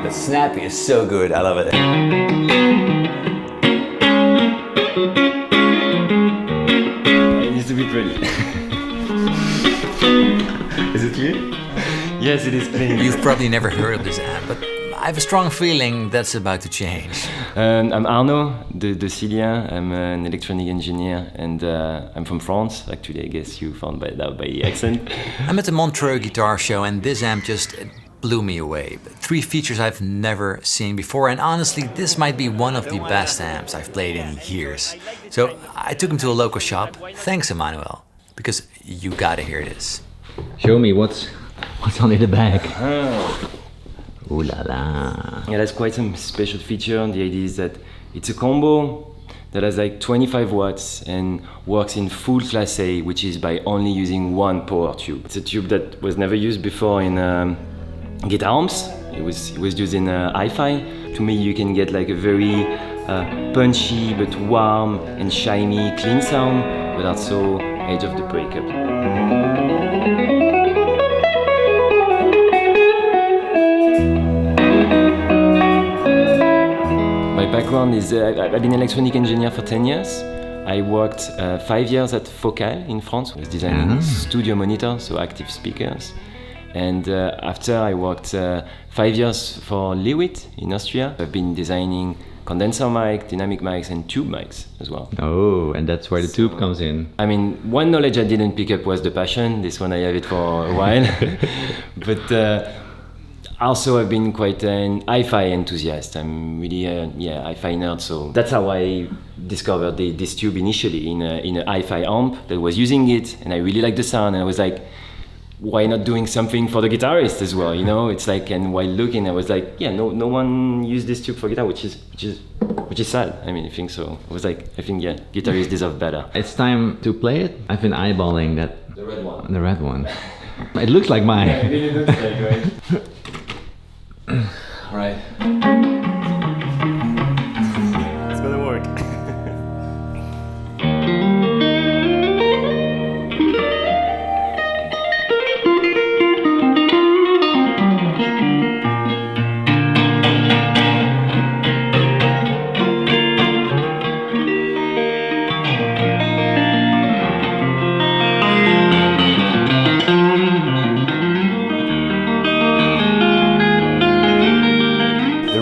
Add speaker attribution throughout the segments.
Speaker 1: The snappy is so good, I love it.
Speaker 2: It needs to be pretty. Is it clean? Yes, it is clean.
Speaker 1: You've probably never heard of this amp, but I have a strong feeling that's about to change.
Speaker 2: I'm Arnaud de Cillia. I'm an electronic engineer and I'm from France. Actually, I guess you found by the accent.
Speaker 1: I'm at the Montreux Guitar Show and this amp just blew me away. 3 features I've never seen before, and honestly, this might be one of the best amps I've played in years. So I took him to a local shop. Thanks, Emmanuel, because you gotta hear this.
Speaker 3: Show me what's under the bag.
Speaker 2: Oh.
Speaker 3: Ooh la la.
Speaker 2: Yeah, that's quite some special feature. The idea is that it's a combo that has like 25 watts and works in full Class A, which is by only using one power tube. It's a tube that was never used before in guitar amps. It was used in hi-fi. To me, you can get like a very punchy but warm and shiny, clean sound, but also edge of the breakup. My background is I've been an electronic engineer for 10 years. I worked 5 years at Focal in France. I was designing studio monitors, so active speakers. And after I worked 5 years for Lewitt in Austria. I've been designing condenser mic, dynamic mics and tube mics as well.
Speaker 3: Oh, and that's where the tube comes in.
Speaker 2: I mean, one knowledge I didn't pick up was the passion. This one I have it for a while. But also I've been quite an hi-fi enthusiast. I'm really a hi-fi nerd, so that's how I discovered this tube initially in a hi-fi amp that was using it, and I really liked the sound, and I was like, why not doing something for the guitarist as well, you know? It's like, and while looking, I was like, yeah, no one used this tube for guitar, which is sad. I mean, I think so. I was like, I think, yeah, guitarists deserve better.
Speaker 3: It's time to play it. I've been eyeballing that.
Speaker 2: The red one.
Speaker 3: The red one. It looks like mine.
Speaker 2: Yeah, it really looks like, right?
Speaker 1: All right.
Speaker 2: It's gonna work.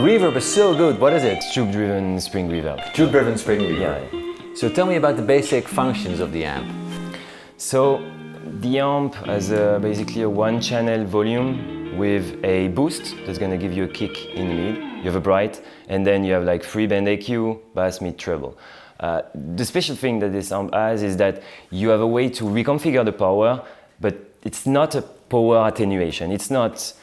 Speaker 1: Reverb is so good. What is it?
Speaker 2: Tube-driven spring reverb.
Speaker 1: Tube-driven spring reverb.
Speaker 2: Yeah.
Speaker 1: So tell me about the basic functions of the amp.
Speaker 2: So the amp has basically a one-channel volume with a boost that's going to give you a kick in the mid. You have a bright, and then you have like 3-band EQ, bass, mid, treble. The special thing that this amp has is that you have a way to reconfigure the power, but it's not a power attenuation. It's not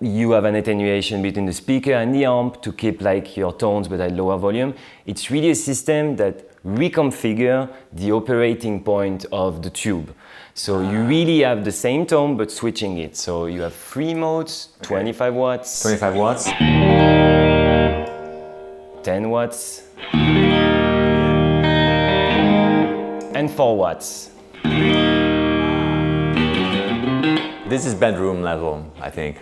Speaker 2: you have an attenuation between the speaker and the amp to keep like your tones but at lower volume. It's really a system that reconfigure the operating point of the tube. So you really have the same tone but switching it. So you have 3 modes, 25 watts.
Speaker 1: 25 watts.
Speaker 2: 10 watts. And 4 watts.
Speaker 1: This is bedroom level, I think.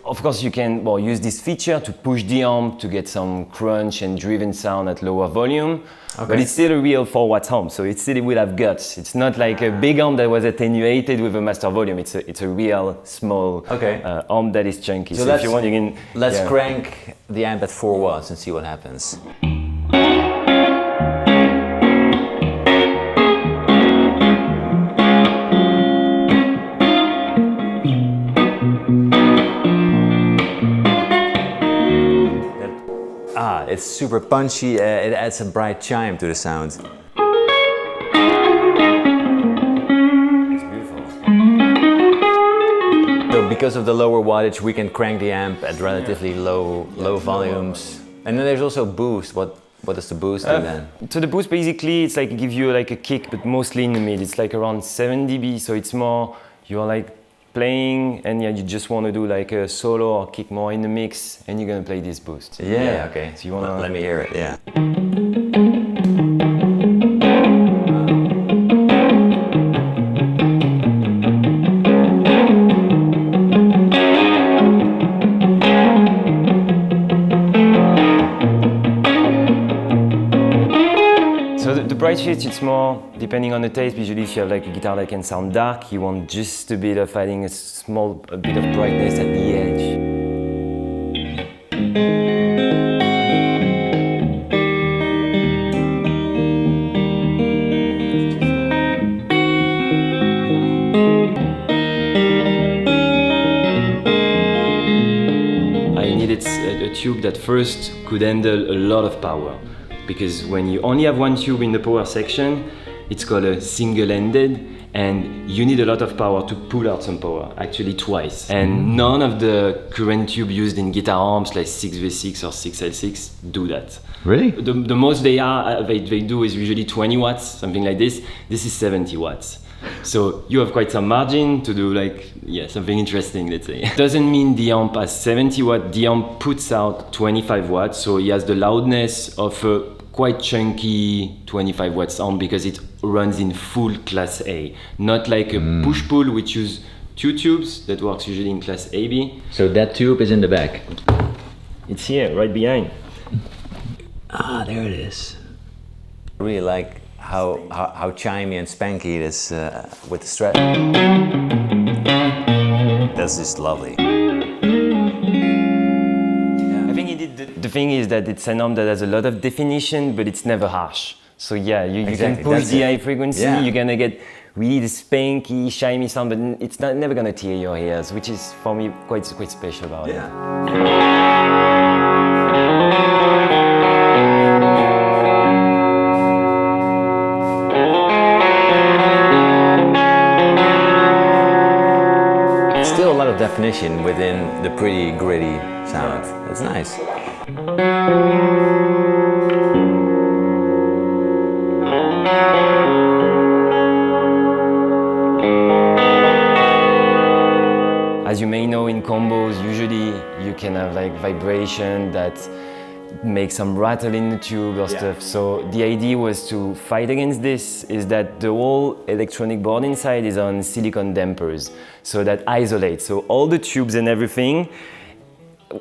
Speaker 2: Of course, you can use this feature to push the amp to get some crunch and driven sound at lower volume. Okay. But it's still a real 4 watt amp, so it still will have guts. It's not like a big amp that was attenuated with a master volume. It's a real small amp that is chunky.
Speaker 1: So
Speaker 2: if you want, you can.
Speaker 1: Let's crank the amp at 4 watts and see what happens. It's super punchy, it adds a bright chime to the sound. It's beautiful. So because of the lower wattage, we can crank the amp at relatively low volumes. And then there's also boost. What does the boost do then?
Speaker 2: So the boost basically, it's like it gives you like a kick, but mostly in the mid. It's like around 7 dB, so it's more, you're like playing and you just want to do like a solo or kick more in the mix and you're going to play this boost.
Speaker 1: Yeah, okay.
Speaker 2: So you want to...
Speaker 1: Let me hear it, yeah.
Speaker 2: white shift, it's more depending on the taste. Usually if you have like a guitar that can sound dark, you want just a bit of adding a bit of brightness at the edge. I needed a tube that first could handle a lot of power. Because when you only have one tube in the power section, it's called a single-ended, and you need a lot of power to pull out some power, actually twice. And none of the current tube used in guitar amps like 6V6 or 6L6 do that.
Speaker 3: Really?
Speaker 2: The most they do is usually 20 watts, something like this. This is 70 watts. So you have quite some margin to do like, yeah, something interesting, let's say. Doesn't mean the amp has 70 watts, the amp puts out 25 watts, so he has the loudness of a quite chunky 25 watts amp because it runs in full class A. Not like a push-pull which use two tubes, that works usually in class AB.
Speaker 3: So that tube is in the back?
Speaker 2: It's here, right behind.
Speaker 3: Ah, there it is.
Speaker 1: I really like how chimey and spanky it is with the Strat. That's just lovely.
Speaker 2: I think the thing is that it's an amp that has a lot of definition, but it's never harsh. So yeah, you
Speaker 1: Exactly,
Speaker 2: can push
Speaker 1: that's
Speaker 2: the
Speaker 1: it.
Speaker 2: high frequency,
Speaker 1: Yeah.
Speaker 2: you're gonna get really the spanky, shiny sound, but it's never gonna tear your ears, which is for me quite special about it.
Speaker 1: Still a lot of definition within the pretty gritty sound. That's nice.
Speaker 2: As you may know, in combos, usually you can have like vibration that makes some rattle in the tube or stuff. So the idea was to fight against this, is that the whole electronic board inside is on silicone dampers, so that isolates. So all the tubes and everything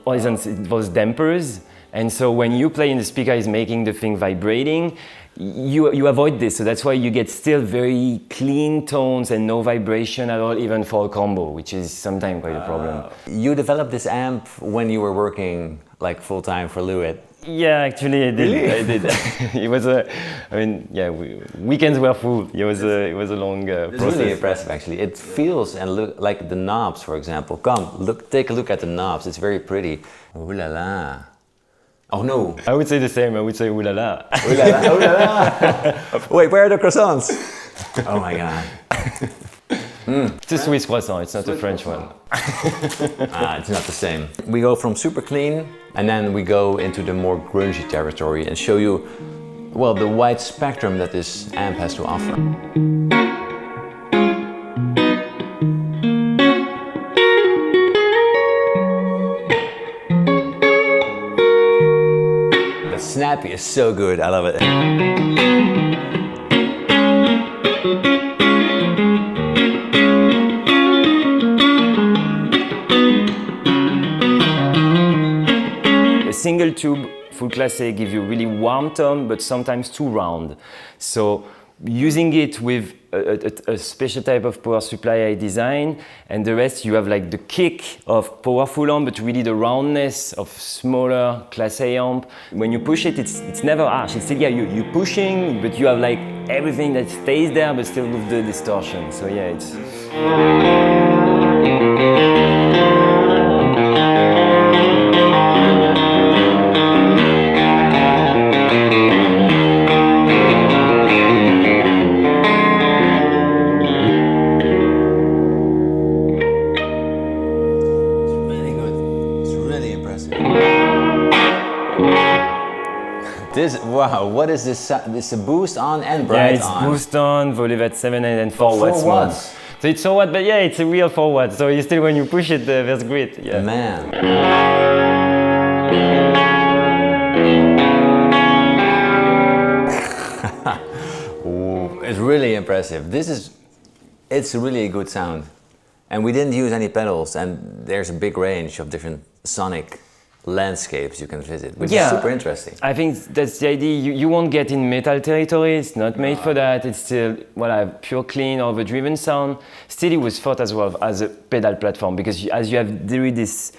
Speaker 2: is on those dampers. And so when you play and the speaker is making the thing vibrating, you avoid this. So that's why you get still very clean tones and no vibration at all, even for a combo, which is sometimes quite a problem.
Speaker 1: You developed this amp when you were working like full-time for Lewitt.
Speaker 2: Yeah, actually I did.
Speaker 1: Really?
Speaker 2: I did. It was weekends were full. It was a long
Speaker 1: It's
Speaker 2: process.
Speaker 1: really impressive, actually. It feels and look like the knobs, for example. Take a look at the knobs. It's very pretty. Ooh la la. Oh no.
Speaker 2: I would say the same. I would say ooh la la.
Speaker 1: Ooh la la. Ooh la la. Wait, where are the croissants? Oh my god.
Speaker 2: It's a Swiss croissant. It's not a French one.
Speaker 1: It's not the same. We go from super clean and then we go into the more grungy territory and show you, well, the wide spectrum that this amp has to offer. The snappy is so good, I love it.
Speaker 2: Single tube full class A gives you really warm tone, but sometimes too round. So using it with a special type of power supply I designed, and the rest you have like the kick of powerful amp, but really the roundness of smaller class A amp. When you push it, it's never harsh. It's still, yeah, you're pushing, but you have like everything that stays there, but still with the distortion. So yeah, it's...
Speaker 1: Wow, what is this? This is a boost on and bright
Speaker 2: it's
Speaker 1: on.
Speaker 2: boost on, volume at 7 and 4 watts.
Speaker 1: 4 watts.
Speaker 2: So it's 4 watts, but yeah, it's a real 4 watts. So you still, when you push it, that's great. Yeah.
Speaker 1: Man. Ooh, it's really impressive. It's really a good sound. And we didn't use any pedals, and there's a big range of different sonic landscapes you can visit, which is super interesting.
Speaker 2: I think that's the idea. You won't get in metal territory. It's not made for that. It's still pure clean, overdriven sound. Still, it was thought as well as a pedal platform because as you have this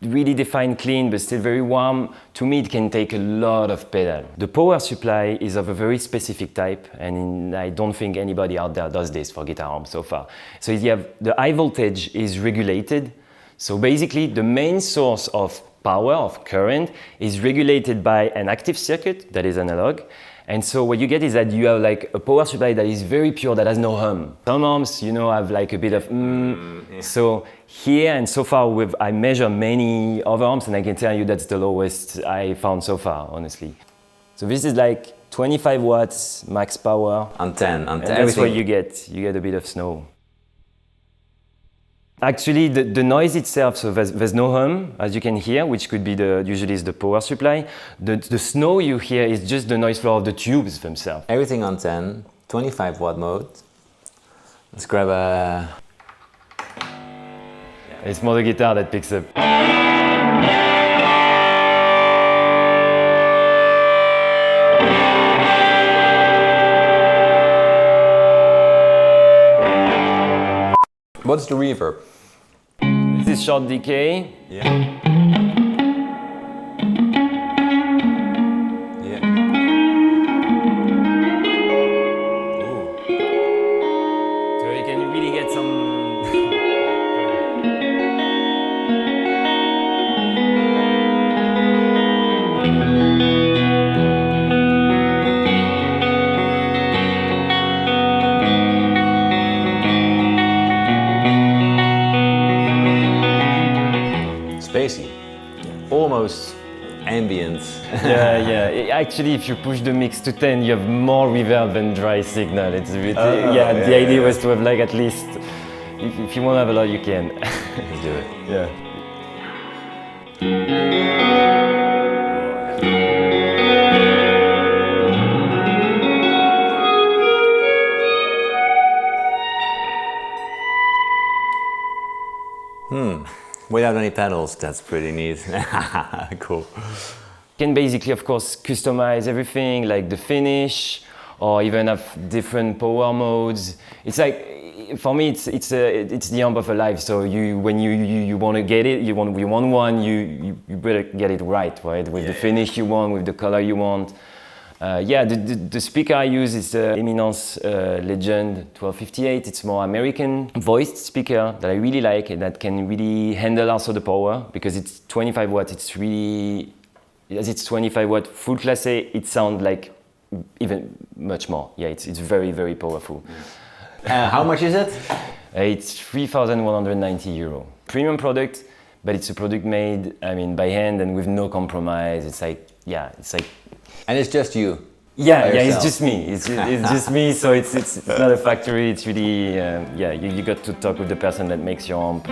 Speaker 2: really defined clean but still very warm, to me it can take a lot of pedal. The power supply is of a very specific type, and I don't think anybody out there does this for guitar amp so far. So you have the high voltage is regulated. So basically the main source of power, of current, is regulated by an active circuit that is analog. And so what you get is that you have like a power supply that is very pure, that has no hum. Some amps, have like a bit of yeah. So here and so far, I measure many other amps, and I can tell you that's the lowest I found so far, honestly. So this is like 25 watts max power.
Speaker 1: On 10,
Speaker 2: and that's what you get. You get a bit of snow. Actually, the noise itself, so there's no hum, as you can hear, which could be usually is the power supply. The snow you hear is just the noise floor of the tubes themselves.
Speaker 1: Everything on 10, 25 watt mode. Let's grab a...
Speaker 2: It's more the guitar that picks up.
Speaker 1: What's the reverb?
Speaker 2: This is short decay.
Speaker 1: Yeah. Yeah. Ooh.
Speaker 2: So you can really get some...
Speaker 1: Spacey. Almost ambient.
Speaker 2: yeah. Actually, if you push the mix to 10, you have more reverb than dry signal. It's a bit, the idea was to have like at least, if you want to have a lot, you can.
Speaker 1: Let's do it.
Speaker 2: Yeah.
Speaker 1: Without any pedals, that's pretty neat. Cool.
Speaker 2: You can basically, of course, customize everything, like the finish, or even have different power modes. It's like, for me, it's the amp of a life. So when you want to get it, you want one, you better get it right? With the finish you want, with the color you want. The speaker I use is the Eminence Legend 1258. It's more American voiced speaker that I really like, and that can really handle also the power because it's 25 watts. It's really, as it's 25 watt full class A, it sounds like even much more. Yeah, it's very, very powerful.
Speaker 1: How much is it?
Speaker 2: It's 3,190 euro. Premium product, but it's a product made, by hand and with no compromise. It's like.
Speaker 1: And it's just you?
Speaker 2: Yeah, it's just me. It's just me, so it's not a factory. It's really, you got to talk with the person that makes your amp.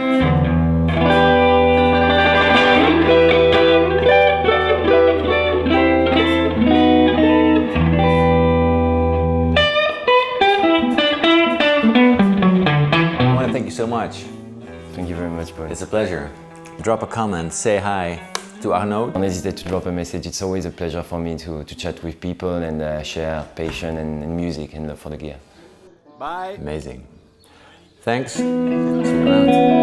Speaker 1: I want to thank you so much.
Speaker 2: Thank you very much, Paul.
Speaker 1: It's a pleasure. Drop a comment, say hi to Arnaud.
Speaker 2: Don't hesitate to drop a message. It's always a pleasure for me to chat with people and share passion and music and love for the gear.
Speaker 1: Bye. Amazing. Thanks. See you around.